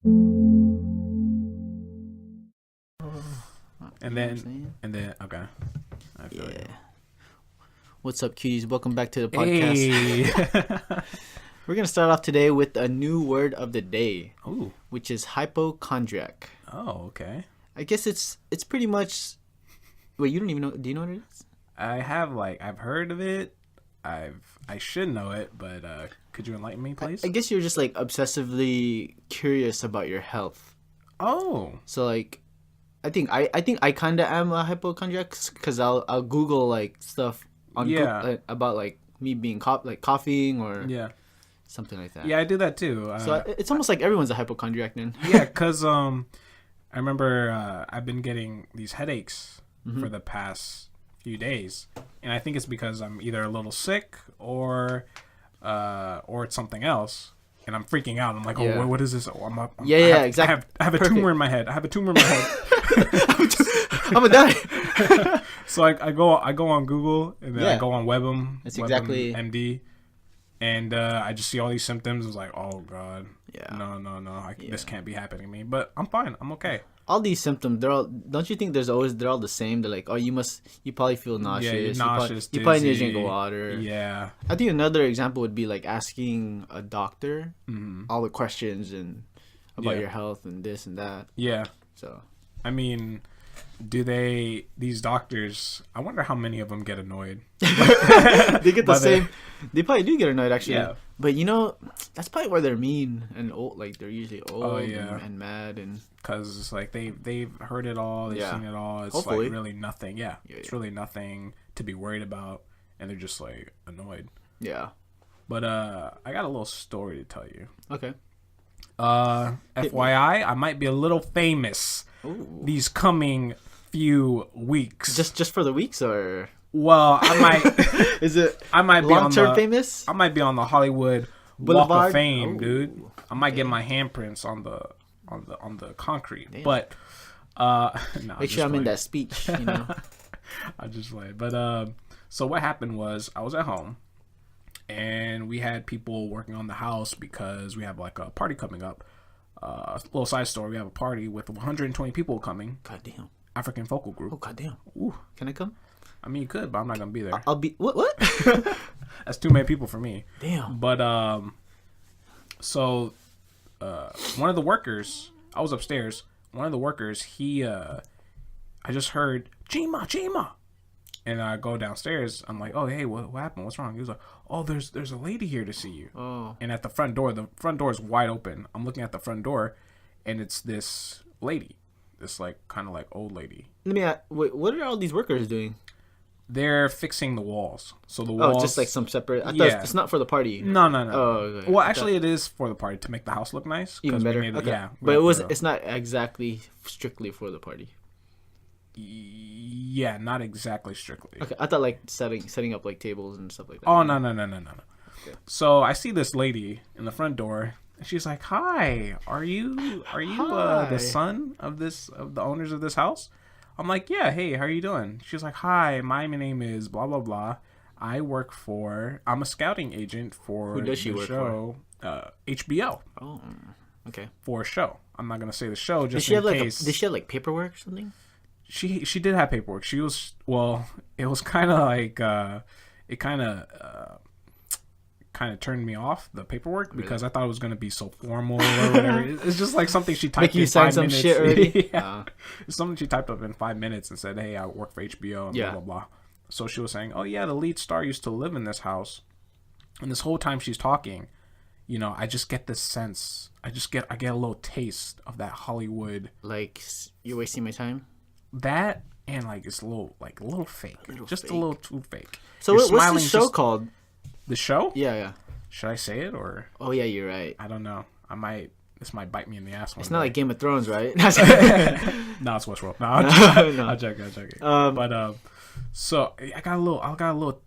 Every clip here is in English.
And then, okay. I feel Yeah. you. What's up, cuties? Welcome back to the podcast. Hey. We're gonna start off today with a new word of the day, Ooh. which is hypochondriac. Oh, okay. I guess it's pretty much. Wait, you don't even know? Do you know what it is? I've heard of it. I should know it, but could you enlighten me, please? I guess you're just like obsessively curious about your health. Oh. So like, I think I kind of am a hypochondriac because I'll Google like stuff on about like me being coughing or something like that. Yeah, I do that too. So it's almost like everyone's a hypochondriac then. Yeah, because I remember I've been getting these headaches for the past few days, and I think it's because I'm either a little sick or it's something else, and I'm freaking out. I'm like, oh, what is this? Oh, exactly. I have a tumor in my head. I'm gonna die. So I go on Google, and then I go on WebM. That's exactly MD, and I just see all these symptoms. It's like, oh god, yeah, this can't be happening to me. But I'm fine. I'm okay. All these symptoms, they're all. Don't you think they're all the same? They're like, oh, you probably feel nauseous. Yeah, you're nauseous. You probably need to drink water. Yeah. I think another example would be like asking a doctor all the questions and about your health and this and that. Yeah. So, I mean, these doctors, I wonder how many of them get annoyed. They get the same. They probably do get annoyed, actually. Yeah. But that's probably why they're mean and old. Like, they're usually old and mad. And because it's like they've heard it all. They've seen it all. It's hopefully like really nothing. Yeah. It's really nothing to be worried about. And they're just like annoyed. Yeah. But I got a little story to tell you. Okay. FYI, I might be a little famous these coming few weeks. Just for the weeks, or? Well, I might. Is it? I might be long-term famous. I might be on the Hollywood Boulevard? Walk of Fame, dude. I might get my handprints on the concrete. Damn. But make sure I'm in that speech. I just play. But so what happened was I was at home, and we had people working on the house because we have like a party coming up. A little side story: we have a party with 120 people coming. Goddamn. African vocal group. Oh goddamn. Ooh. Can I come? I mean, you could, but I'm not gonna be there. I'll be what? That's too many people for me. Damn. But so one of the workers, I was upstairs. One of the workers, I just heard Chima, and I go downstairs. I'm like, oh hey, what happened? What's wrong? He was like, oh, there's a lady here to see you. Oh. And at the front door is wide open. I'm looking at the front door, and it's this lady, this like kind of like old lady. Let me ask, what are all these workers doing? They're fixing the walls. So the walls... Oh, just like some separate... I thought it's not for the party. No. Oh, okay. Well, actually, it is for the party to make the house look nice. Even better. Okay. But it's not exactly strictly for the party. Yeah, not exactly strictly. Okay, I thought like setting up like tables and stuff like that. Oh, no. Okay. So I see this lady in the front door, and she's like, "Hi, are you the son of the owners of this house?" I'm like, yeah, hey, how are you doing? She's like, hi, my name is blah, blah, blah. I'm a scouting agent for Who does she work show, HBO. Oh, okay. For a show. I'm not going to say the show just in case. Did she have like paperwork or something? She did have paperwork. It was kind of like, it kind of turned me off, the paperwork, because I thought it was going to be so formal or whatever. It's just like something she typed in 5 minutes. Make you sign some shit already? Yeah. It's something she typed up in 5 minutes and said, hey, I work for HBO and blah, blah, blah. So she was saying, oh, yeah, the lead star used to live in this house. And this whole time she's talking, I just get this sense. I get a little taste of that Hollywood. Like, you're wasting my time? That, and like, it's a little fake. A little too fake. So what's the show called? The show? Yeah. Should I say it or? Oh yeah, you're right. I don't know. This might bite me in the ass. It's not like Game of Thrones, right? No, it's Westworld. No, I'll check it. But so I got a little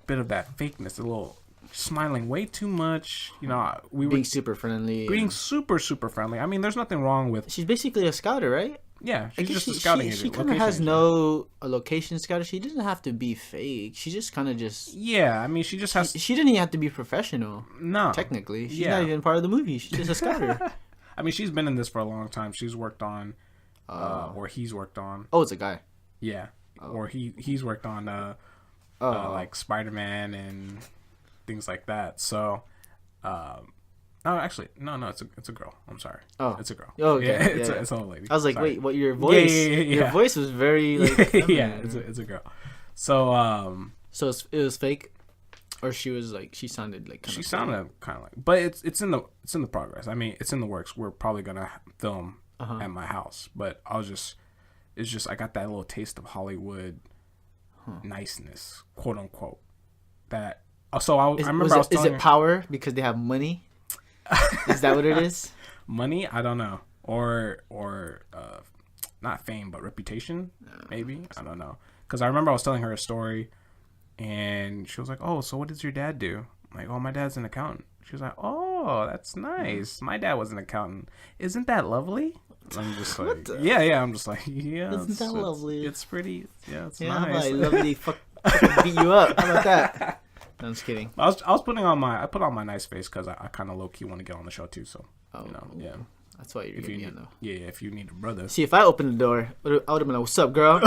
bit of that fakeness, a little smiling way too much. We were being super friendly. Being super friendly. I mean, there's nothing wrong with. She's basically a scouter, right? Yeah, she's just a scouting agent. She kind of has a location scouter. She doesn't have to be fake. She just kind of just... Yeah, I mean, she just has... She didn't even have to be professional. No. Technically. She's not even part of the movie. She's just a scouter. I mean, she's been in this for a long time. She's worked on, or he's worked on. Oh, it's a guy. Yeah, or he's worked on like Spider-Man and things like that. So, no, actually, no, it's a girl. I'm sorry. Oh, it's a girl. Oh, okay. Yeah, it's an old lady. I was like, sorry. wait, what? Your voice? Yeah. Your voice was very like. Yeah, it's a girl. So, so it was fake, or she was like she sounded like. She sounded kind of like, but it's in the progress. I mean, it's in the works. We're probably gonna film at my house, but it's just I got that little taste of Hollywood niceness, quote unquote. That so I remember I was telling her, is it power because they have money? Is that what it is? Money? I don't know. Or not fame, but reputation, maybe. I don't know. Because I remember I was telling her a story, and she was like, "Oh, so what does your dad do?" I'm like, "Oh, my dad's an accountant." She was like, "Oh, that's nice. My dad was an accountant. Isn't that lovely?" I'm just like, yeah. I'm just like, yeah. Isn't that lovely? It's pretty. Yeah, it's nice. Nice. Lovely. Fuck, beat you up. How about that? No, I'm just kidding. I was putting on my nice face because I kind of low key want to get on the show too. So yeah. That's why you're getting in though. Yeah, if you need a brother. See, if I opened the door, I would have been like, "What's up, girl?"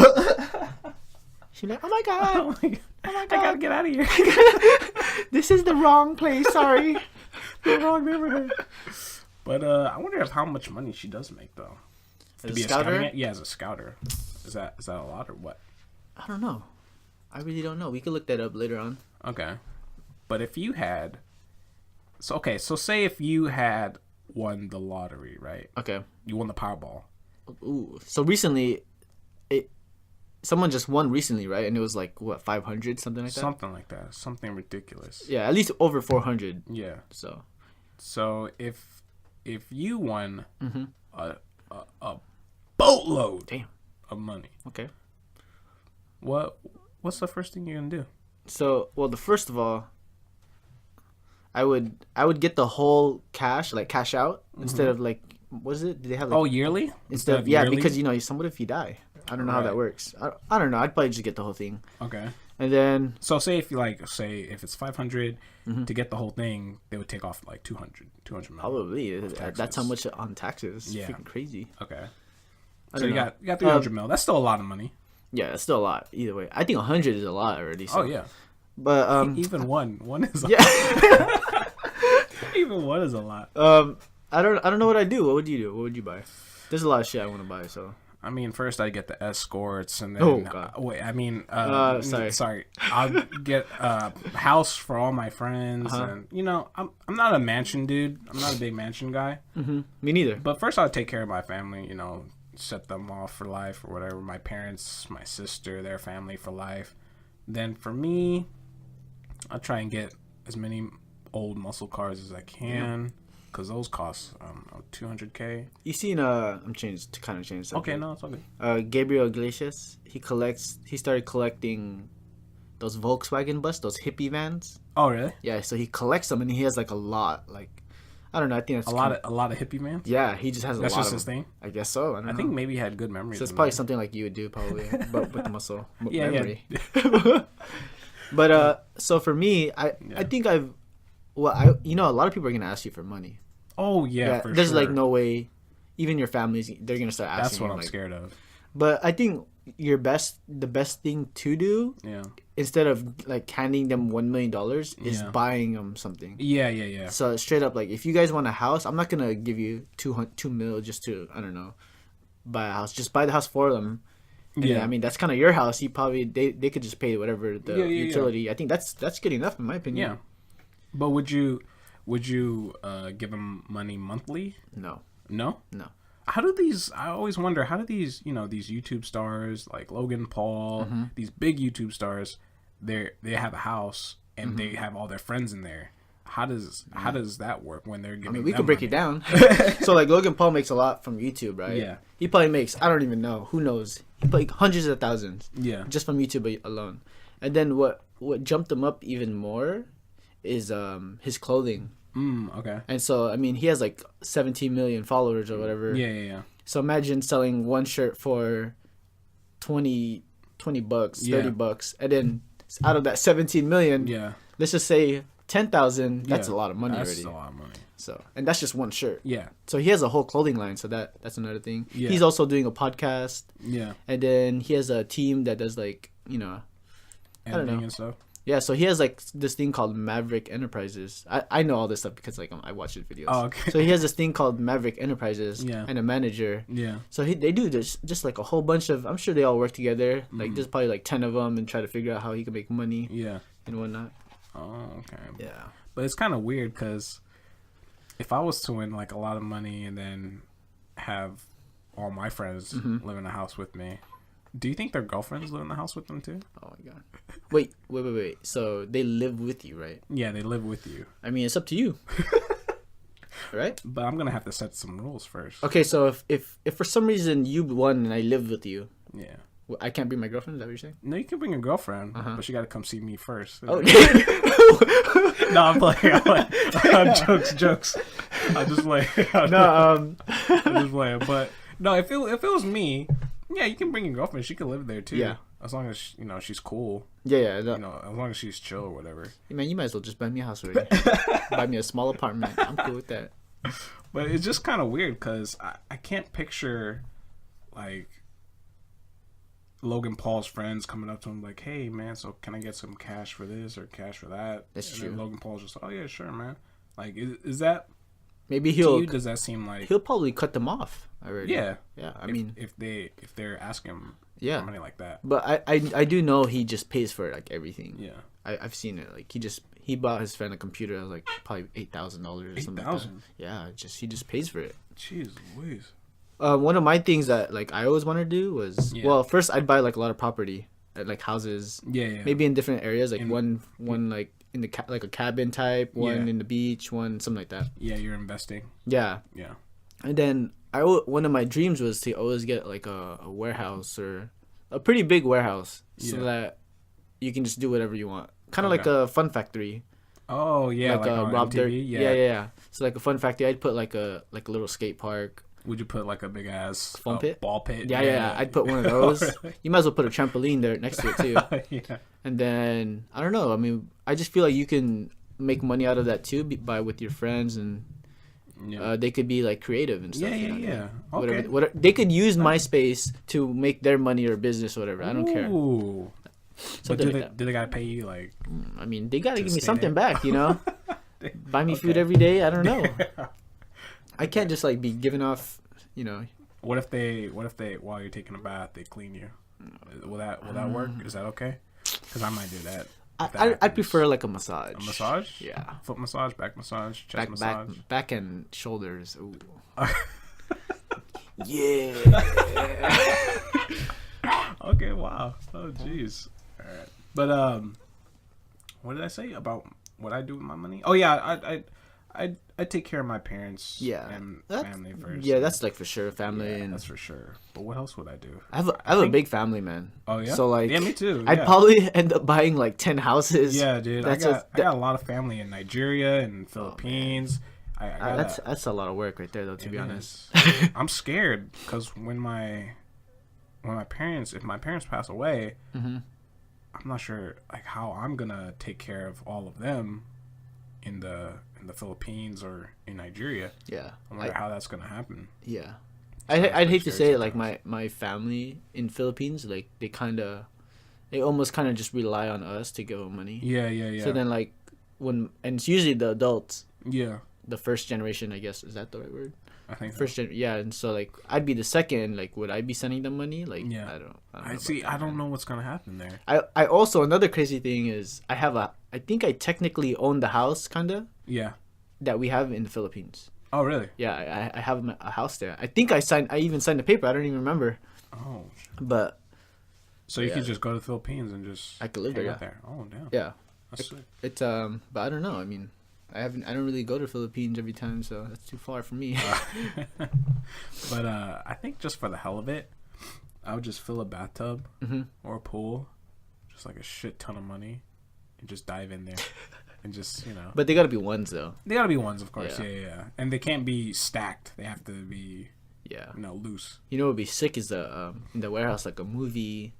She'd be like, "Oh my god, oh my god, I gotta get out of here. This is the wrong place. Sorry, the wrong neighborhood." But I wonder how much money she does make though. As a scouter? Yeah, as a scouter. Is that a lot or what? I don't know. I really don't know. We could look that up later on. Okay. But if you had so say if you had won the lottery, right? Okay. You won the Powerball. Ooh. So recently someone just won recently, right? And it was like what, 500, something like that? Something like that. Something ridiculous. Yeah, at least over 400. Yeah. So if you won a boatload of money. Okay. What's the first thing you're gonna do? So, well, first of all, I would get the whole cash, like cash out, instead of like, what is it? Do they have like, yearly? Instead of yearly? Because what if you die? I don't know how that works. I don't know. I'd probably just get the whole thing. Okay. And then so say if it's 500 to get the whole thing, they would take off like 200 million. Probably. That's how much on taxes. Yeah. Freaking crazy. Okay. So you got 300 mil. That's still a lot of money. Yeah, that's still a lot. Either way, I think 100 is a lot already. So. Oh yeah. But even one is even one is a lot. I don't know what I'd do. What would you do? What would you buy? There's a lot of shit I want to buy. So I mean, first I get the escorts, and then sorry. I'll get a house for all my friends, and I'm not a mansion dude. I'm not a big mansion guy. Mm-hmm. Me neither. But first I'll take care of my family. Set them off for life or whatever. My parents, my sister, their family for life. Then for me, I'll try and get as many old muscle cars as I can, because those cost $200K. You seen I'm change subject. Okay, no, it's okay. Gabriel Iglesias, he started collecting those Volkswagen bus, those hippie vans. Oh really? Yeah, so he collects them, and he has like a lot, like I don't know. I think that's a lot of hippie vans. Yeah, he just has a lot. That's just his thing. I guess so. I think maybe he had good memories. So it's probably something like you would do, probably, but with the muscle memory. Yeah. But so for me, I think a lot of people are gonna ask you for money. Oh yeah, for there's sure. like no way, even your families, they're gonna start asking. That's what I'm scared of. But I think the best thing to do, instead of like handing them $1 million, is buying them something. Yeah. So straight up, like if you guys want a house, I'm not gonna give you $2 million just to, I don't know, buy a house. Just buy the house for them. Yeah, I mean that's kind of your house. You probably they could just pay whatever the utility. Yeah. I think that's good enough in my opinion. Yeah, but would you give them money monthly? No. How do these? I always wonder how do these these YouTube stars like Logan Paul, these big YouTube stars, they have a house and they have all their friends in there. How does that work when they're giving? I mean, we could break it down. So like Logan Paul makes a lot from YouTube, right? Yeah. He probably makes, I don't even know, who knows? He like hundreds of thousands. Yeah. Just from YouTube alone. And then what jumped him up even more is his clothing. Okay. And so I mean he has like 17 million followers or whatever. Yeah. So imagine selling one shirt for $20, $30, and then out of that 17 million, let's just say 10,000. That's a lot of money already. That's a lot of money. So, and that's just one shirt. Yeah. So he has a whole clothing line. So that's another thing. Yeah. He's also doing a podcast. Yeah. And then he has a team that does like, you know, I don't know. And stuff. Yeah, so he has like this thing called Maverick Enterprises. I know all this stuff because like I watch his videos. Oh, okay. So he has this thing called Maverick Enterprises. Yeah. And a manager. Yeah. So they do just like a whole bunch of. I'm sure they all work together. Like there's probably like 10 of them and try to figure out how he can make money. Yeah. And whatnot. Oh, okay. Yeah. But it's kind of weird because if I was to win like a lot of money and then have all my friends live in a house with me, do you think their girlfriends live in the house with them too? Oh my god. Wait. So they live with you, right? Yeah, they live with you. I mean, it's up to you. Right? But I'm gonna have to set some rules first. Okay, so if for some reason you won and I live with you, Yeah. I can't bring my girlfriend. Is that what you're saying? No, you can bring a girlfriend, but she got to come see me first. Okay. No, I'm playing. I'm jokes. I'm just playing. I'm just playing. But no, if it was me, yeah, you can bring your girlfriend. She can live there too. Yeah. As long as she's cool. Yeah. No. As long as she's chill or whatever. Hey, man, you might as well just buy me a house already. Buy me a small apartment. I'm cool with that. But it's just kind of weird because I can't picture like Logan Paul's friends coming up to him like, "Hey, man, so can I get some cash for this or cash for that?" That's and true. Then Logan Paul's just, "Oh yeah, sure, man." Like, is that maybe to you? Does that seem like he'll probably cut them off already? Yeah. I mean, if they're asking him yeah, for money like that. But I do know he just pays for like everything. Yeah, I've seen it. Like he bought his friend a computer that was like probably $8,000 or something. Like that. Yeah, he just pays for it. Jeez Louise. One of my things that like I always wanted to do was well, first I'd buy like a lot of property, like houses. Yeah. Maybe in different areas, like one like in the like a cabin type, one in the beach, one something like that. Yeah, you're investing. Yeah. Yeah. And then one of my dreams was to always get like a warehouse or a pretty big warehouse so that you can just do whatever you want. Kind of like a Fun Factory. Oh yeah, like a Rob Dirt. Yeah. So like a Fun Factory, I'd put like a little skate park. Would you put like a big ass foam pit? Ball pit? Yeah. I'd put one of those. You might as well put a trampoline there next to it too. Yeah. And then I don't know. I mean, I just feel like you can make money out of that too with your friends, and they could be like creative and stuff. Yeah. Okay. Whatever. They could use my space to make their money or business or whatever. I don't care. But do they gotta pay you like? I mean, they gotta give me something back, you know. Buy me food every day. I don't know. I can't just like be giving off, you know. What if they while you're taking a bath they clean you? Will that work? Is that okay? Because I might do that. I prefer like a massage. A massage? Yeah. Foot massage, back massage, chest massage, back and shoulders. Ooh. Yeah. Okay. Wow. Oh jeez. All right. But what did I say about what I do with my money? Oh yeah, I take care of my parents. And family first. Yeah, that's like for sure family. Yeah, and that's for sure. But what else would I do? I have a big family, man. Oh yeah. So like, yeah, me too. I'd probably end up buying like 10 houses. Yeah, dude. I got a lot of family in Nigeria and Philippines. That's a lot of work right there, though. To be honest, I'm scared because if my parents pass away, I'm not sure like how I'm gonna take care of all of them in the Philippines or in Nigeria. Yeah, I wonder how that's gonna happen. Yeah, I'd hate to say it, like my family in Philippines, like they almost kind of just rely on us to give them money. Yeah. So then like and it's usually the adults. Yeah. The first generation, I guess, is that the right word? I think yeah, and so like I'd be the second. Like, would I be sending them money? Like, yeah, I don't know. I don't know what's gonna happen there. I also, another crazy thing is I think I technically own the house, kinda. Yeah. That we have in the Philippines. Oh really? Yeah, I have a house there. I think I even signed the paper. I don't even remember. Oh. But. So you could just go to the Philippines and just. I could live there. Yeah. There. Oh damn. Yeah. That's sick. But I don't know. I mean. I don't really go to Philippines every time, so that's too far for me. But I think just for the hell of it, I would just fill a bathtub or a pool, just like a shit ton of money, and just dive in there, and just But they gotta be ones though. They gotta be ones, of course. Yeah. And they can't be stacked. They have to be loose. You know what would be sick is in the warehouse like a movie.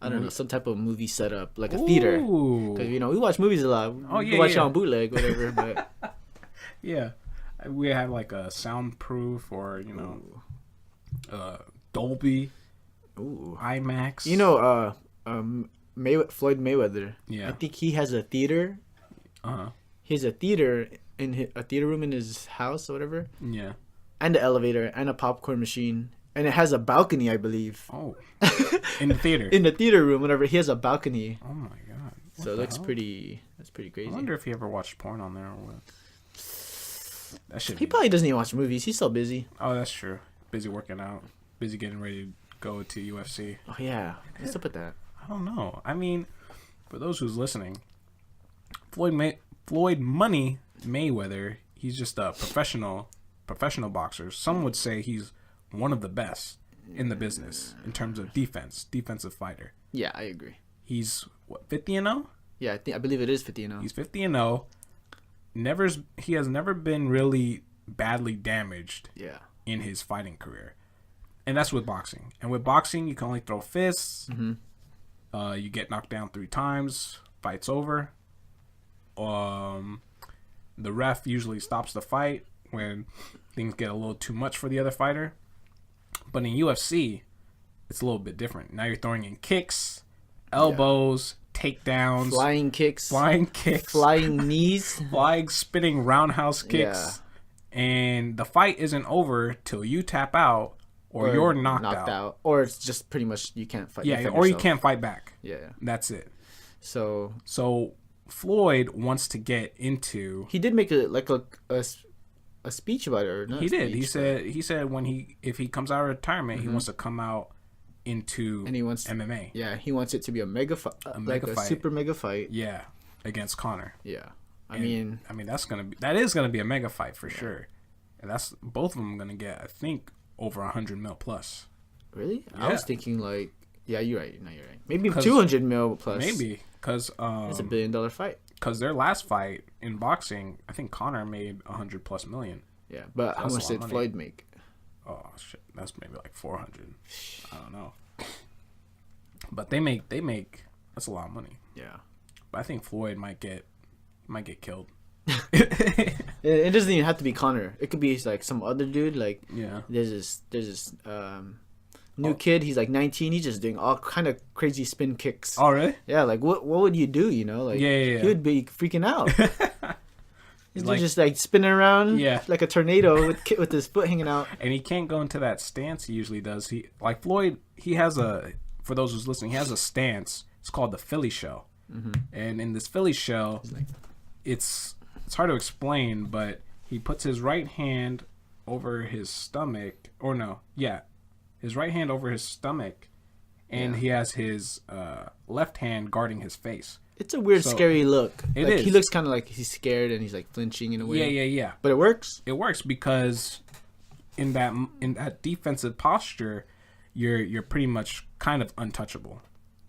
I don't know, some type of movie setup, like a theater. Because, we watch movies a lot. We watch it on bootleg, whatever. But yeah. We have like a soundproof or Dolby, IMAX. Floyd Mayweather. Yeah. I think he has a theater. He has a theater a theater room in his house or whatever. Yeah. And an elevator and a popcorn machine. And it has a balcony, I believe. Oh. In the theater. In the theater room, whatever. He has a balcony. Oh my god. So it looks pretty. That's pretty crazy. I wonder if he ever watched porn on there or what. He probably doesn't even watch movies. He's so busy. Oh, that's true. Busy working out. Busy getting ready to go to UFC. Oh yeah. What's up with that? I don't know. I mean, for those who's listening, Floyd Money Mayweather, he's just a professional boxer. Some would say he's one of the best in the business in terms of defensive fighter. Yeah, I agree. He's 50-0? Yeah, I believe it is 50-0. He's 50-0. He has never been really badly damaged. Yeah. In his fighting career, and that's with boxing. And with boxing, you can only throw fists. Mm-hmm. You get knocked down 3 times. Fight's over. The ref usually stops the fight when things get a little too much for the other fighter. But in UFC, it's a little bit different. Now you're throwing in kicks, elbows, takedowns, flying kicks, flying knees, flying spinning roundhouse kicks. Yeah. And the fight isn't over till you tap out or you're knocked out. Or it's just pretty much you can't fight. Yeah, or you can't fight back. Yeah. That's it. So Floyd wants to get into. He did make a speech about it. Or not he did. He said if he comes out of retirement, he wants to come out into MMA. Yeah, he wants it to be a mega fight, a super mega fight. Yeah, against Conor. Yeah. I mean that is gonna be a mega fight for sure, and that's both of them gonna get I think over 100 mil plus. Really? Yeah. I was thinking you're right. No, you're right. Maybe 200 mil plus. Maybe because it's a $1 billion fight. Because their last fight in boxing, I think Conor made 100+ million. Yeah, but how much did Floyd make? Oh shit, that's maybe like 400. I don't know. But they make that's a lot of money. Yeah. But I think Floyd might get killed. It doesn't even have to be Conor. It could be like some other dude. Like there's this new kid. He's like 19. He's just doing all kind of crazy spin kicks. Oh really? Yeah. Like what would you do? Like he would be freaking out. He's just like spinning around. Like a tornado with his foot hanging out. And he can't go into that stance he usually does. Floyd. He has for those who's listening, he has a stance. It's called the Philly shell. Mm-hmm. And in this Philly shell, it's hard to explain, but he puts his right hand over his stomach, his right hand over his stomach, and he has his left hand guarding his face. It's a weird, scary look. It is. He looks kind of like he's scared and he's like flinching in a way. Yeah. But it works. It works because in that defensive posture, you're pretty much kind of untouchable.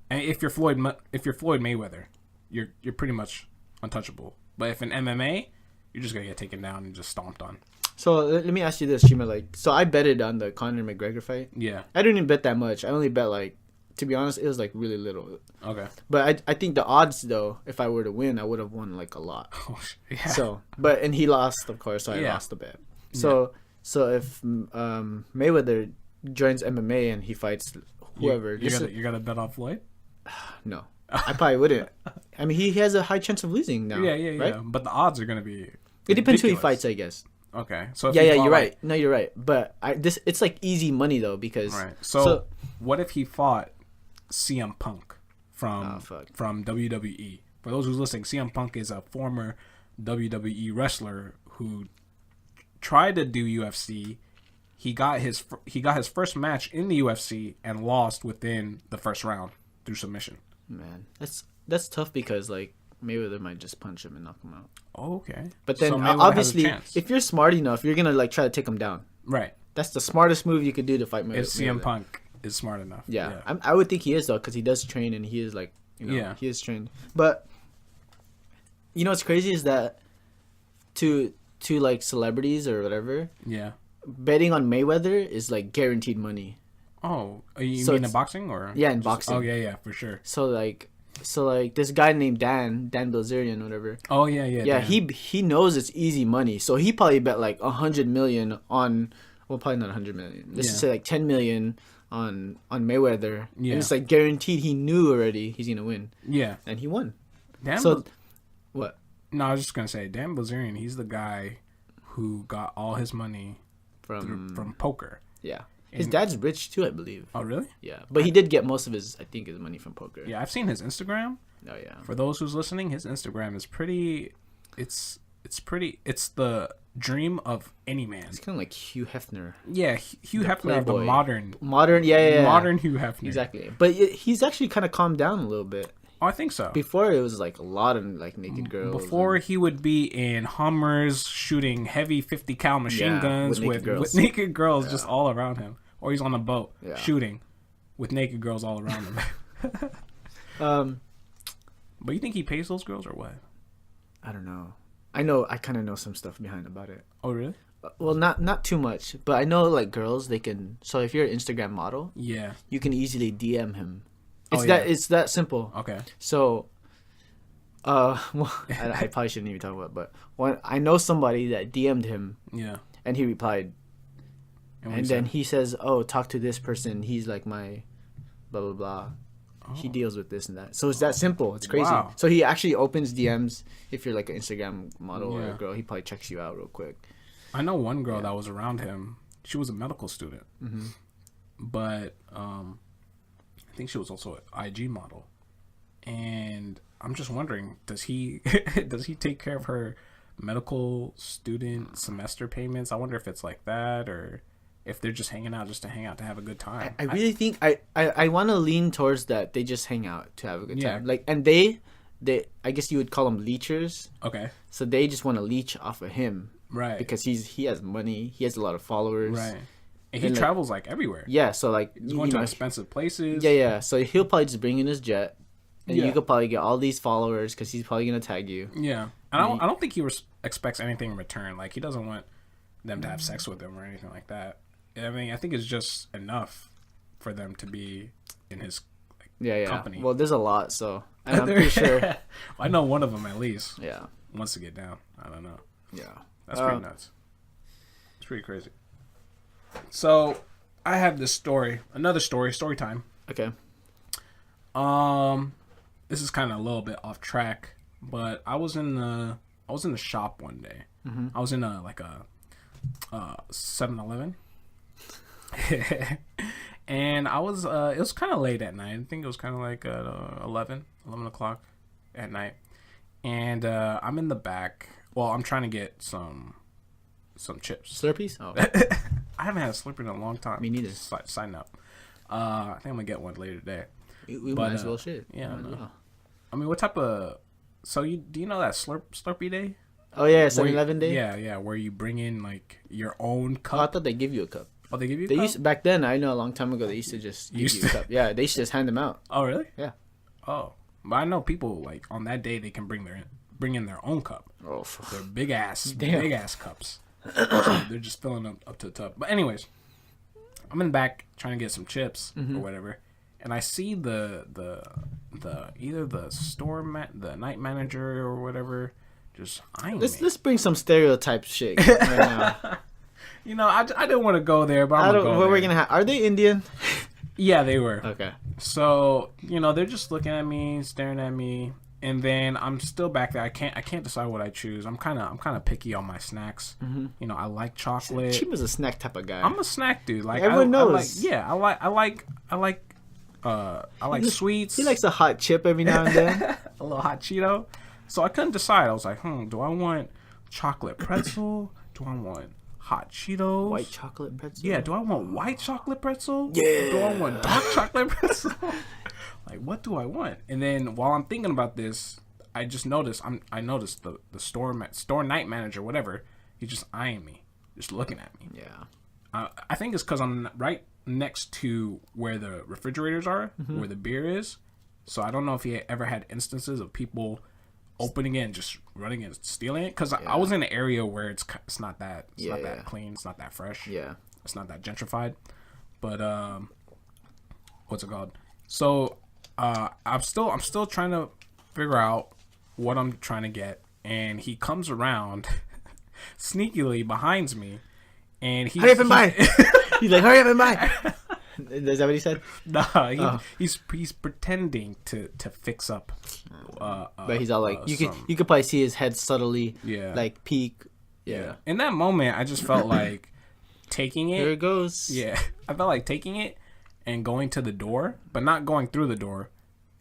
And if you're Floyd Mayweather, you're pretty much untouchable. But if in MMA, you're just gonna get taken down and just stomped on. So let me ask you this, Chima. So I betted on the Conor McGregor fight. Yeah. I didn't even bet that much. I only bet to be honest, it was really little. Okay. But I think the odds though, if I were to win, I would have won a lot. Oh, yeah. And he lost, of course, so I lost the bet. So if Mayweather joins MMA and he fights whoever, you're gonna bet on Floyd? No. I probably wouldn't. I mean, he has a high chance of losing now. Yeah. Right? But the odds are gonna be. It depends who he fights, I guess. Okay. So you're right. No, you're right. But it's easy money though because. Right. So what if he fought CM Punk from WWE? For those who's listening, CM Punk is a former WWE wrestler who tried to do UFC. He got his first match in the UFC and lost within the first round through submission. Man, that's tough because Mayweather might just punch him and knock him out. Oh, okay. But then obviously, if you're smart enough, you're gonna try to take him down. Right. That's the smartest move you could do to fight Mayweather. If CM Punk is smart enough. Yeah. I would think he is though, because he does train and he is he is trained. But what's crazy is that to celebrities or whatever. Yeah. Betting on Mayweather is guaranteed money. Oh, you mean in boxing or? Yeah, in boxing. Oh yeah, for sure. So So like this guy named Dan Bilzerian, whatever. Oh yeah. Yeah, he knows it's easy money, so he probably bet like 100 million on. Well, probably not 100 million. Let's just say like 10 million on Mayweather. Yeah. And it's like guaranteed. He knew already he's gonna win. Yeah. And he won. What? No, I was just gonna say Dan Bilzerian. He's the guy who got all his money from poker. Yeah. His dad's rich too, I believe. Oh, really? Yeah, but he did get most of his money from poker. Yeah, I've seen his Instagram. Oh yeah. For those who's listening, his Instagram is pretty. It's pretty. It's the dream of any man. It's kind of like Hugh Hefner. Yeah, Hugh Hefner, the modern, yeah, modern Hugh Hefner. Exactly, but he's actually kind of calmed down a little bit. Oh, I think so. Before it was like a lot of like naked girls. Before he would be in Hummers shooting heavy 50 cal machine guns with naked girls just all around him, or he's on a boat shooting with naked girls all around him. But you think he pays those girls or what? I don't know. I kind of know some stuff behind about it. Oh, really? Well, not too much, but I know like girls, they can. So if you're an Instagram model, you can easily DM him. It's that simple. Okay. So, well, I probably shouldn't even talk about it, but I know somebody that DM'd him. Yeah. And he replied. And then he says, "Oh, talk to this person. He's like my, blah blah blah." Oh. He deals with this and that. So it's that simple. It's crazy. Wow. So he actually opens DMs. If you're like an Instagram model or a girl, he probably checks you out real quick. I know one girl that was around him. She was a medical student. Mm-hmm. But I think she was also an IG model. And I'm just wondering, does he take care of her medical student semester payments? I wonder if it's like that, or if they're just hanging out to hang out to have a good time. I really think I want to lean towards that. They just hang out to have a good time. Like, and they I guess you would call them leechers. Okay. So they just want to leech off of him. Right. Because he has money. He has a lot of followers. Right. And he travels like everywhere. Yeah. So like he's going to expensive places. Yeah. So he'll probably just bring in his jet, and you could probably get all these followers because he's probably gonna tag you. Yeah. And I don't think he expects anything in return. Like, he doesn't want them to have sex with him or anything like that. I mean, I think it's just enough for them to be in his company. Well, there's a lot, so and I'm pretty sure. I know one of them at least. Yeah. Wants to get down. I don't know. Yeah. That's pretty nuts. It's pretty crazy. So, I have this story. Another story time. Okay. This is kind of a little bit off track, but I was in the shop one day. Mm-hmm. I was in a 7-Eleven. And I was it was kind of late at night. I think it was kind of like 11 o'clock at night. And I'm in the back. Well, I'm trying to get some chips. Slurpees? Oh. I haven't had a Slurpee in a long time. Me neither. Sign up. I think I'm gonna get one later today. We might as well shit. Yeah. I mean, what type of... So, do you know that Slurpee Day? Oh, yeah, 7-Eleven Day? Yeah, where you bring in, like, your own cup. Oh, I thought they give you a cup. Oh, they give you a cup? Back then, I know a long time ago, they used to just give you a cup. Yeah, they used to just hand them out. Oh, really? Yeah. Oh. But I know people, like, on that day, they can bring in their own cup. Oh. They're big-ass cups. So they're just filling up to the top. But anyways, I'm in the back trying to get some chips or whatever. And I see the either the the night manager or whatever just eyeing me. Let's bring some stereotype shit right now. You know, I didn't want to go there, but we're gonna have. Are they Indian? Yeah, they were. Okay. So, you know, they're just looking at me, staring at me, and then I'm still back there. I can't decide what I choose. I'm kind of picky on my snacks. Mm-hmm. You know, I like chocolate. Chima's a snack type of guy. I'm a snack dude. Like, everyone knows. I like sweets. He likes a hot chip every now and then. A little hot Cheeto. So I couldn't decide. I was like, do I want chocolate pretzel? Do I want hot Cheetos? White chocolate pretzel? Yeah, do I want white chocolate pretzel? Yeah. Do I want dark chocolate pretzel? Like, what do I want? And then while I'm thinking about this, I just noticed, I noticed the store night manager, whatever, he's just eyeing me, just looking at me. Yeah. I think it's because I'm right next to where the refrigerators are, where the beer is. So I don't know if he ever had instances of people opening it and just running and stealing it. Because I was in an area where it's not that that clean, it's not that fresh. Yeah, it's not that gentrified. But what's it called? So I'm still trying to figure out what I'm trying to get, and he comes around sneakily behind me, and hurry up and buy. He's like, hurry up and buy. Is that what he said? Nah, he's pretending to fix up. But he's all like, you could probably see his head subtly, like peek. Yeah. In that moment, I just felt like taking it. Here it goes. Yeah, I felt like taking it and going to the door, but not going through the door,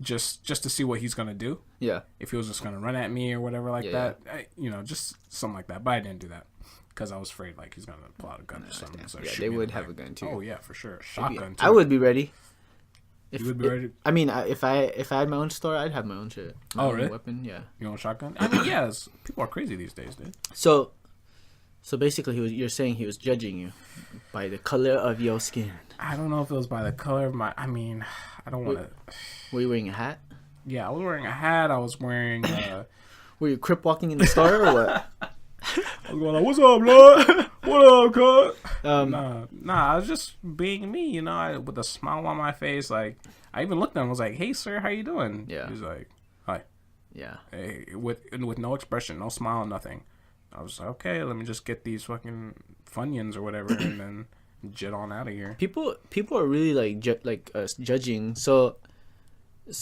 just to see what he's gonna do. Yeah. If he was just gonna run at me or whatever like that, just something like that. But I didn't do that because I was afraid like he's gonna pull out a gun or something. So they would have a gun too. Oh yeah, for sure, shotgun too. I would be ready. You would be ready. I mean, if I had my own store, I'd have my own shit. My own really? Weapon, yeah. Your own shotgun? I mean, yes. People are crazy these days, dude. So basically, you're saying he was judging you by the color of your skin. I don't know if it was by the color of my. I mean, I don't want to. Were you wearing a hat? Yeah, I was wearing a hat. I was wearing. Were you crip walking in the store or what? I was going like, "What's up, blood? What up, cuz?" Nah. I was just being me, with a smile on my face. Like, I even looked at him. I was like, "Hey, sir, how you doing?" Yeah. He's like, "Hi." Yeah. Hey, with no expression, no smile, nothing. I was like, okay, let me just get these fucking Funyuns or whatever, and then jet on out of here. People are really like judging. So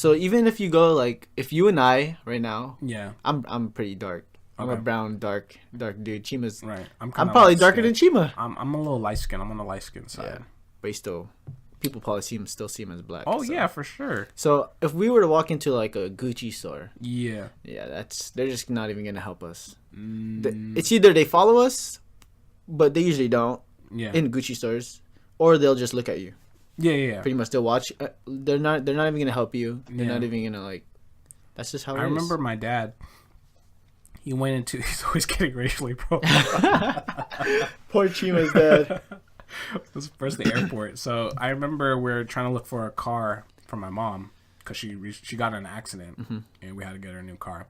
even if you go like, if you and I right now, yeah, I'm pretty dark. I'm a brown dark dude. Chima's right. I'm probably darker than Chima. I'm a little light skin. I'm on the light skin side. Yeah, but people probably still see him as black. Oh so. Yeah, for sure. So if we were to walk into like a Gucci store, yeah, they're just not even gonna help us. It's either they follow us, but they usually don't. Yeah. In Gucci stores, or they'll just look at you. Yeah. Pretty much, they'll watch. They're not even gonna help you. They're not even gonna like. That's just how it is. I remember my dad. He went into. He's always getting racially profiled. Poor Chima's dad. It was first the airport. So I remember we were trying to look for a car for my mom because she got in an accident and we had to get her a new car.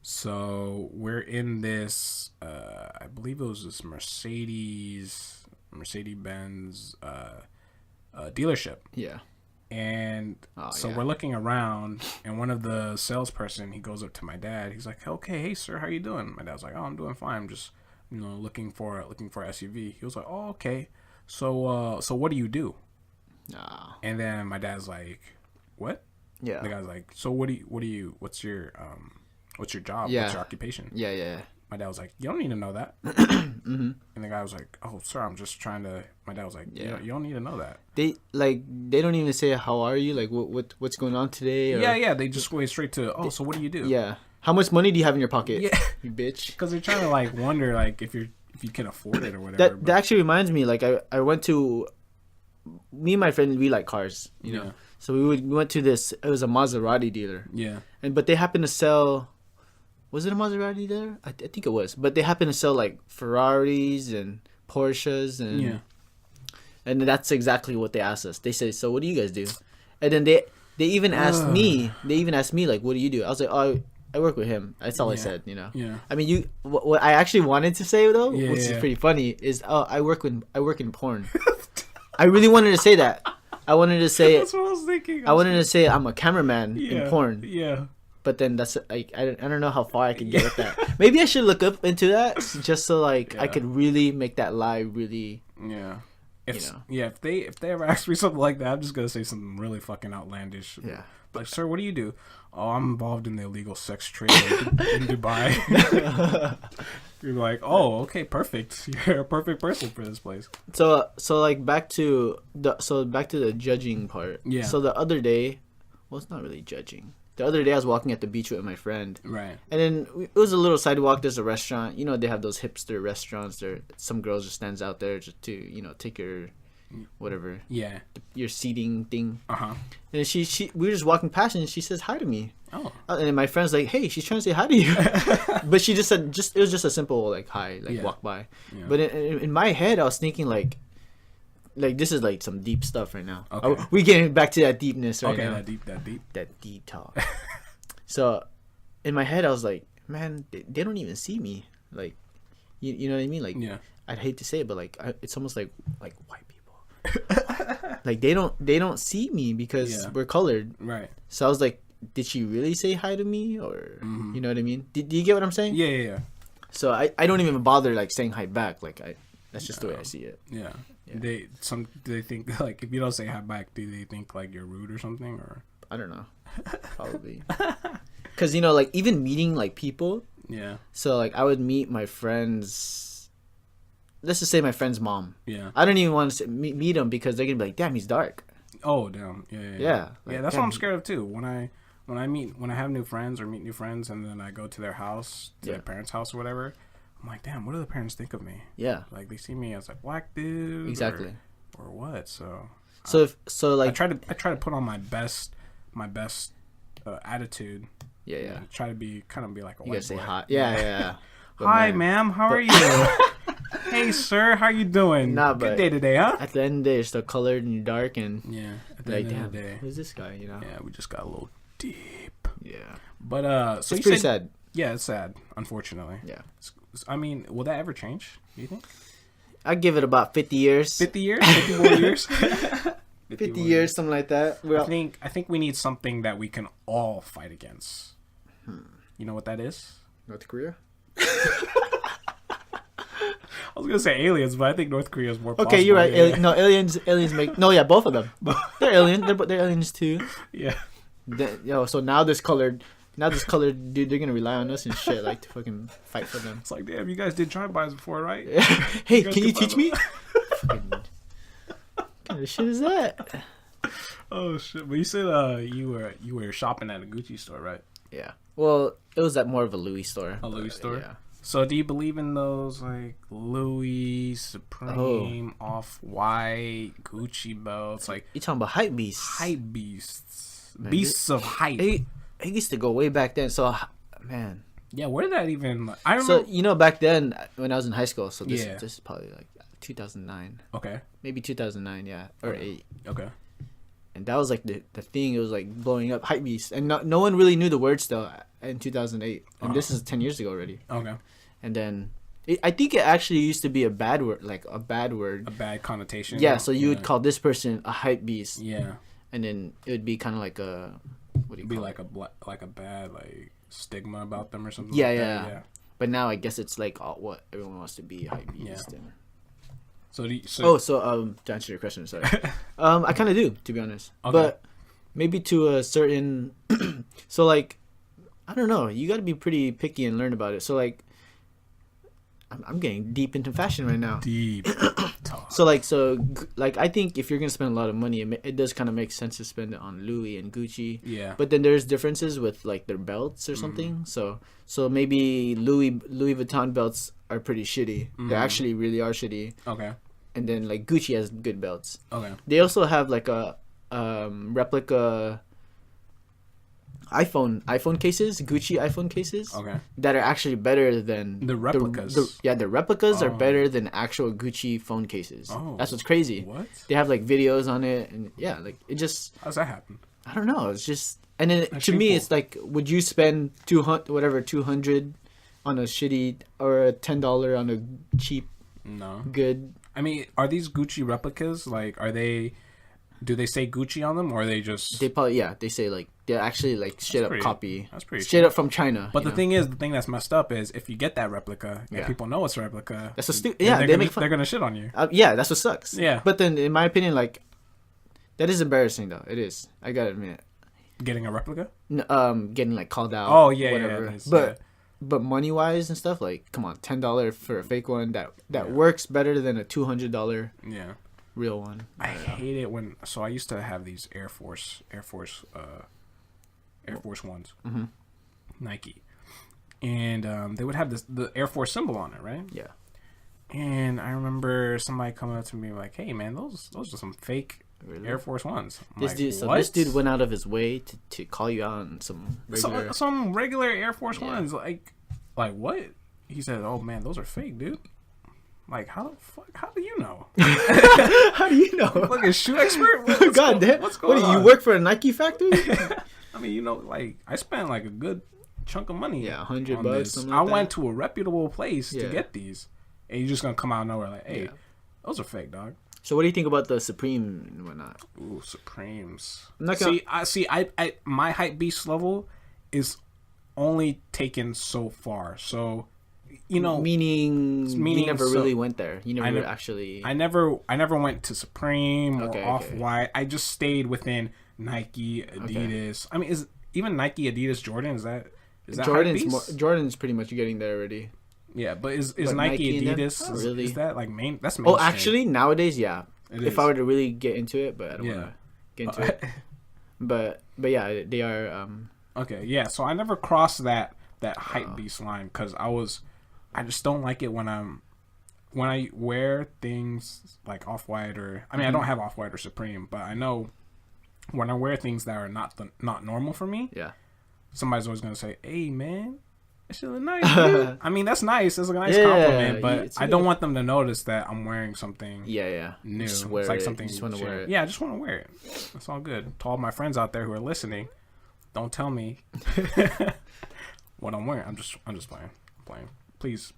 So we're in this, I believe it was this Mercedes-Benz dealership. Yeah. And we're looking around, and one of the salesperson, he goes up to my dad. He's like, "Okay, hey sir, how you doing?" My dad's like, "Oh, I'm doing fine. I'm just, looking for a SUV." He was like, "Oh, okay. So what do you do?" And then my dad's like, "What?" Yeah. The guy's like, "So what's your job? What's your occupation?" Yeah. My dad was like, "You don't need to know that." And the guy was like, "Oh, sir, I'm just trying to." My dad was like, "You don't need to know that." They don't even say, "How are you?" Like, what's going on today? Or... Yeah. They just go straight to, "Oh, so what do you do?" Yeah. How much money do you have in your pocket? Yeah, you bitch. Because they're trying to like wonder like if you can afford it or whatever. That actually reminds me. Like I went to. Me and my friend, we like cars, you know. So we went to this. It was a Maserati dealer. Yeah. But they happened to sell. Was it a Maserati there? I think it was. But they happen to sell like Ferraris and Porsches and that's exactly what they asked us. They said, "So what do you guys do?" And then they even asked me. They even asked me like, "What do you do?" I was like, "Oh, I work with him." That's all I said. Yeah. I mean, what I actually wanted to say though, which is pretty funny, is I work in porn. I really wanted to say that. I wanted to say. That's what I was thinking. I wanted to say I'm a cameraman in porn. Yeah. But then that's like I don't know how far I can get with that. Maybe I should look up into that just so like I could really make that lie really. Yeah. If they ever ask me something like that, I'm just gonna say something really fucking outlandish. Yeah. Like, "Sir, what do you do?" "Oh, I'm involved in the illegal sex trade in Dubai." You're like, "Oh, okay, perfect. You're a perfect person for this place." So like back to the judging part. Yeah. So the other day, well, it's not really judging. The other day I was walking at the beach with my friend. Right. And then it was a little sidewalk. There's a restaurant. They have those hipster restaurants. There, some girls just stands out there just to take your, whatever. Yeah. Your seating thing. And then we were just walking past and she says hi to me. Oh. And then my friend's like, "Hey, she's trying to say hi to you," but she just said it was just a simple like hi, like walk by. Yeah. But in my head, I was thinking like this is like some deep stuff right now. Okay. We getting back to that deepness right now. Okay, that deep talk. So, in my head, I was like, "Man, they don't even see me." Like, you know what I mean? Like, I'd hate to say it, but like, it's almost like white people. like they don't see me because we're colored. Right. So I was like, did she really say hi to me, or you know what I mean? Do you get what I'm saying? Yeah. So I don't even bother like saying hi back. Like that's just the way I see it. Yeah. Do they think like if you don't say hi back, do they think like you're rude or something, or I don't know, probably. Because like even meeting like people. Yeah. So like I would meet my friends. Let's just say my friend's mom. Yeah. I don't even want to meet him because they're gonna be like, "Damn, he's dark." Oh damn. Yeah. Yeah. Like, that's what I'm scared of too. When I have new friends or meet new friends and then I go to their house, to their parents' house or whatever, I'm like, damn, what do the parents think of me? Yeah. Like they see me as a black dude. Exactly. Or what? So. Like I try to put on my best attitude. Yeah. Try to be like a white boy. You gotta say hi. Yeah. Hi, ma'am. How are you? Hey, sir. How you doing? Good day today, huh? At the end of the day, you're still colored and you're dark and At the end of the day, who's this guy? Yeah, we just got a little deep. Yeah. But so it's pretty sad. Yeah, it's sad. Unfortunately. Yeah. I mean, will that ever change? Do you think? I'd give it about 50 years. 50 years? 50 more years? 50 years, something like that. I think we need something that we can all fight against. You know what that is? North Korea? I was gonna say aliens, but I think North Korea is more plausible. Okay, you're right. Aliens make... No, yeah, both of them. They're aliens. They're aliens too. Yeah. So now this colored dude, they're gonna rely on us and shit, like to fucking fight for them. It's like, damn, you guys did drive-bys before, right? Hey, can you teach me? What kind of shit is that? Oh shit! But you said you were shopping at a Gucci store, right? Yeah. Well, it was at more of a Louis store. A Louis store. Yeah. So do you believe in those like Louis, Supreme, Off-White, Gucci belts? Like you talking about Hypebeasts? Hypebeasts, beasts of hype. I used to go way back then. So, man. Yeah, where did that even? I remember. So back then when I was in high school. So this is probably like 2009. Okay. Maybe 2009, yeah, or 8. Okay. And that was like the thing. It was like blowing up, Hypebeast, and no one really knew the words though in 2008. And this is 10 years ago already. Okay. And then I think it actually used to be a bad word, like a bad word, a bad connotation. Yeah. So you would call this person a Hypebeast. Yeah. And then it would be kind of like a what do you call it? like a bad like stigma about them or something. Yeah, like yeah. That. Yeah. But now I guess it's like what everyone wants to be Hypebeast. Yeah. And... So to answer your question, sorry. I kind of do, to be honest. Okay. But maybe to a certain... So, like, I don't know. You got to be pretty picky and learn about it. So, like, I'm getting deep into fashion right now. Deep talk. So, I think if you're going to spend a lot of money, it does kind of make sense to spend it on Louis and Gucci. Yeah. But then there's differences with, like, their belts or something. So maybe Louis Vuitton belts are pretty shitty. They actually really are shitty. Okay. And then like Gucci has good belts. Okay. They also have like a replica iPhone cases, Gucci iPhone cases. Okay. That are actually better than the replicas. The replicas are better than actual Gucci phone cases. Oh. That's what's crazy. What? They have like videos on it and yeah, like it just. How's that happen? I don't know. It's just and then to me it's like, would you spend 200 on a shitty or a $10 on a cheap? No. Good. I mean, are these Gucci replicas? Like, do they say Gucci on them, or are they just... They probably, they say, like, they're actually, like, straight up copy. That's pretty straight up from China. But the thing that's messed up is, if you get that replica, and people know it's a replica... That's what stupid... Yeah, they're gonna shit on you. Yeah, that's what sucks. Yeah. But then, in my opinion, like, that is embarrassing, though. It is. I gotta admit. Getting a replica? Getting, like, called out. Oh, yeah, whatever. Yeah. But money-wise and stuff, like, come on, $10 for a fake one that works better than a $200 real one. I hate it when... So I used to have these Air Force Ones, Nike, and they would have the Air Force symbol on it, right? Yeah. And I remember somebody coming up to me like, "Hey, man, those are some fake Air Force Ones." This dude went out of his way to call you out on some regular Air Force Ones. Like what? He said, "Oh man, those are fake, dude." Like, how the fuck? How do you know? How do you know? Like a shoe expert? God damn! What's going on? You work for a Nike factory? I mean, like I spent like a good chunk of money. Yeah, $100. I went to a reputable place to get these, and you're just gonna come out of nowhere like, "Hey, those are fake, dog." So what do you think about the Supreme and whatnot? Ooh, Supremes. I'm not gonna... I my Hypebeast level is only taken so far. So, you know, meaning you never really went there. You never actually. I never went to Supreme or Off-White. I just stayed within Nike, Adidas. I mean, is even Nike, Adidas, Jordan? Is that Jordan's pretty much getting there already. Yeah, but is Nike, Adidas? Really? Is that like main? That's mainstream. Oh, actually, nowadays, yeah. If I were to really get into it, but I don't want to get into it. But yeah, they are. Okay, yeah. So I never crossed that Hypebeast line because I just don't like it when I wear things like Off-White or I don't have Off-White or Supreme, but I know when I wear things that are not normal for me. Yeah. Somebody's always gonna say, "Hey, man, that shit look nice." Dude. I mean, that's nice. That's a nice compliment, but I don't want them to notice that I'm wearing something. New. Just it's like something. You just want to wear it. Yeah, I just want to wear it. That's all good. To all my friends out there who are listening, don't tell me what I'm wearing. I'm just playing. Please,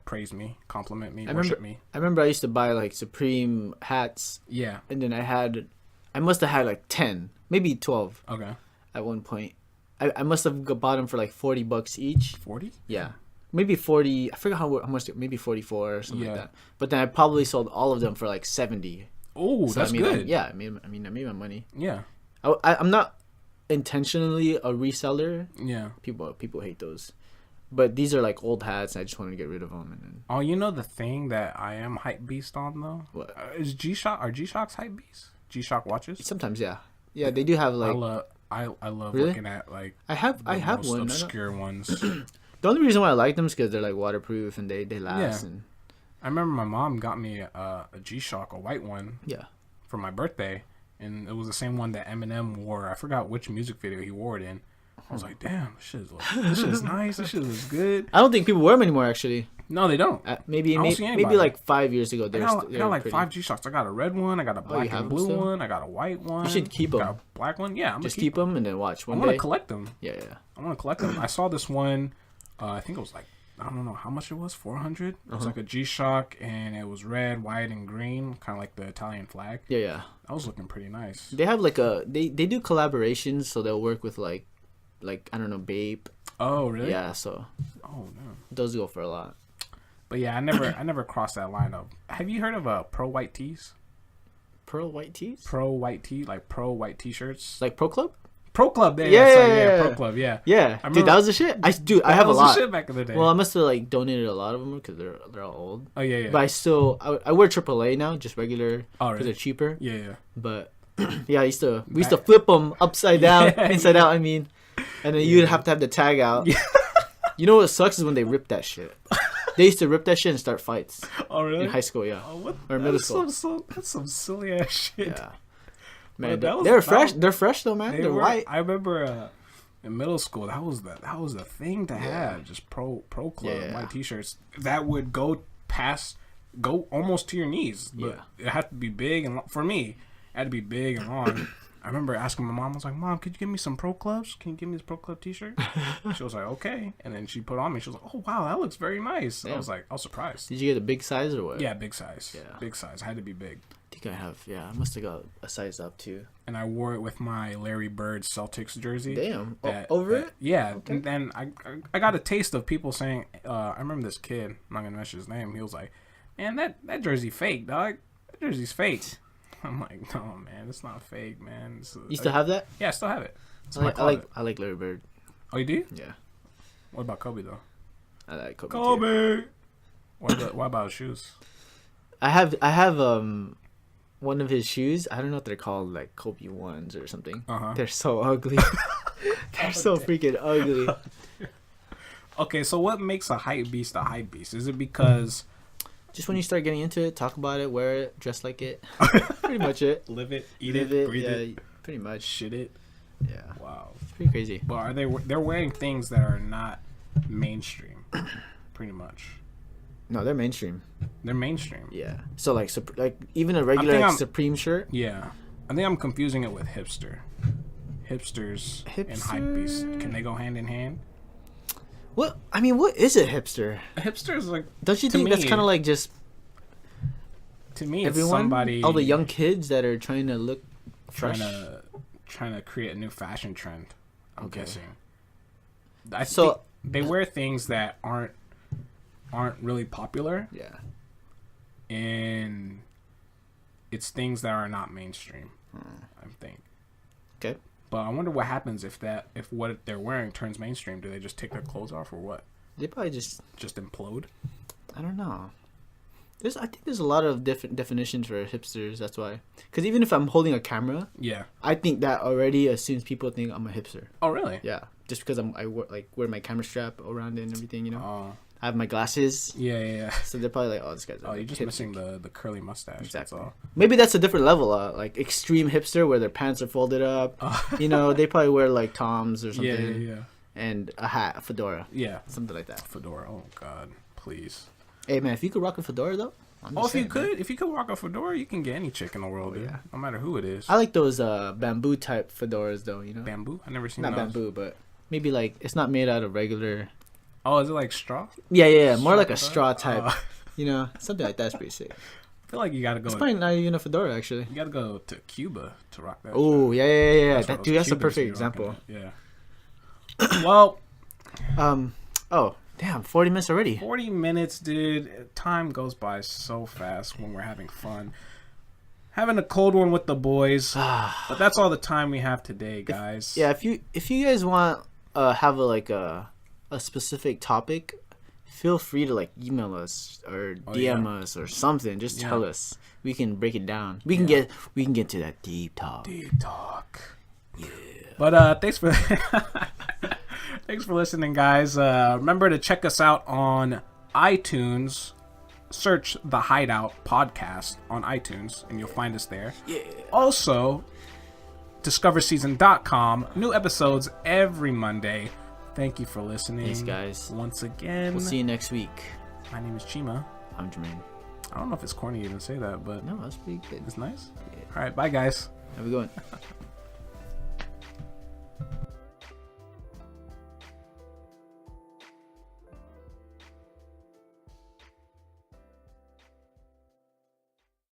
praise me, compliment me, worship me. I remember I used to buy like Supreme hats. Yeah. And then I must have had like 10, maybe 12. Okay. At one point. I must have bought them for like $40 each. 40? Yeah. Maybe 40. I forgot how much, maybe 44 or something like that. But then I probably sold all of them for like 70. Oh, so that's good. I made my money. Yeah. I'm not intentionally a reseller. Yeah. People hate those. But these are like old hats. And I just wanted to get rid of them. And then... Oh, you know the thing that I am Hypebeast on though? What? Is G-Shock? Are G-Shocks Hypebeast? G-Shock watches? Sometimes, yeah. Yeah, they do have like... I love looking at like I have one obscure ones. The only reason why I like them is because they're like waterproof and they last. Yeah. And I remember my mom got me a G-Shock, a white one. Yeah. For my birthday, and it was the same one that Eminem wore. I forgot which music video he wore it in. I was like, damn, this shit is nice. This shit is good. I don't think people wear them anymore, actually. No, they don't. Maybe like 5 years ago. I got like pretty. 5 G-Shocks. I got a red one. I got a black and blue one. I got a white one. You should keep them. Got a black one. Yeah, I'm just keep them and then watch. I want to collect them. Yeah. I want to collect them. I saw this one. I think it was like, I don't know how much it was. 400. It was like a G-Shock, and it was red, white, and green, kind of like the Italian flag. Yeah. That was looking pretty nice. They have like they do collaborations, so they'll work with like I don't know, Bape. Oh really? Yeah. So. Oh no. Those go for a lot. But yeah, I never crossed that line of. Have you heard of Pro White Tees? Pro White Tees? Pro White Tee, like Pro White T-shirts. Like Pro Club? Pro Club, yeah, Pro Club, yeah. Yeah, dude, that was the shit. I have a lot. The shit back in the day. Well, I must have like donated a lot of them because they're all old. Oh yeah. But I wear AAA now, just regular, because they're cheaper. Yeah. But yeah, we used to flip them upside down, inside out. I mean, and then you'd have to have the tag out. Yeah. You know what sucks is when they rip that shit. They used to rip that shit and start fights. Oh really? In high school, yeah. Oh, what? Or middle school. That's some silly ass shit. Yeah. Man, they're fresh. They're fresh though, man. They're white. I remember in middle school that was the thing to have. Just pro club white T-shirts that would go almost to your knees. But it had to be big and for me, it had to be big and long. I remember asking my mom. I was like, "Mom, could you give me some Pro Clubs? Can you give me this Pro Club T-shirt?" She was like, "Okay." And then she put on me. She was like, "Oh wow, that looks very nice." I was surprised. Did you get a big size or what? Yeah, big size. Yeah, big size. Had to be big. I think I have. Yeah, I must have got a size up too. And I wore it with my Larry Bird Celtics jersey. Damn. Over it? Yeah. Okay. And then I got a taste of people saying, I remember this kid, I'm not going to mention his name. He was like, "Man, that jersey fake, dog. That jersey's fake." I'm like, "No, man, it's not fake, man." You still have that? Yeah, I still have it. I like Larry Bird. Oh, you do? Yeah. What about Kobe, though? I like Kobe too. What about his shoes? I have one of his shoes. I don't know what they're called, like Kobe ones or something. They're so ugly. They're so freaking ugly. Okay, so what makes a Hypebeast a Hypebeast? Is it because just when you start getting into it, talk about it, wear it, dress like it, pretty much it. Live it, eat it, breathe it, pretty much. Shit it. Yeah. Wow. It's pretty crazy. But they're wearing things that are not mainstream, pretty much. No, they're mainstream. They're mainstream. Yeah. So like even a regular Supreme shirt. Yeah. I think I'm confusing it with hipster. Hipsters and Hypebeast. Can they go hand in hand? What is a hipster? A hipster is like. Don't you think that's kind of like just to me, it's somebody, all the young kids that are trying to look fresh, trying to create a new fashion trend. I'm guessing. I think they wear things that aren't really popular. Yeah. And it's things that are not mainstream. I think. Okay. But I wonder what happens if what they're wearing turns mainstream. Do they just take their clothes off or what? They probably just implode. I don't know. I think there's a lot of different definitions for hipsters. That's why. Because even if I'm holding a camera, I think that already assumes people think I'm a hipster. Oh, really? Yeah. Just because I wear my camera strap around it and everything, you know. I have my glasses. Yeah. So they're probably like, oh, this guy's. Oh, you're just missing the curly mustache. Exactly. That's all. Maybe that's a different level. Like extreme hipster, where their pants are folded up. You know, they probably wear like Toms or something. Yeah. And a hat, a fedora. Yeah. Something like that. Fedora. Oh God, please. Hey man, if you could rock a fedora though. If you could rock a fedora, you can get any chick in the world, dude. Yeah. No matter who it is. I like those bamboo type fedoras though. You know. Bamboo? I never seen. Not those. Bamboo, but maybe like it's not made out of regular. Oh, is it like straw? Yeah. More like a straw type. You know, something like that's pretty sick. I feel like you gotta go. It's probably not even a fedora actually. You gotta go to Cuba to rock that. Oh yeah. That's a perfect example. Yeah. Well. Oh damn! 40 minutes already. 40 minutes, dude. Time goes by so fast when we're having fun. Having a cold one with the boys. But that's all the time we have today, guys. If you guys want have a specific topic, feel free to like email us or DM us or something. Just tell us. We can break it down. We can get to that deep talk. Yeah. But thanks for thanks for listening, guys. Remember to check us out on iTunes. Search the Hideout Podcast on iTunes, and you'll find us there. Yeah. Also, discoverseason.com. New episodes every Monday. Thank you for listening. Thanks, guys. Once again. We'll see you next week. My name is Chima. I'm Jermain. I don't know if it's corny to even say that, but... No, that's pretty good. It's nice? Yeah. All right, bye, guys. Have a good one.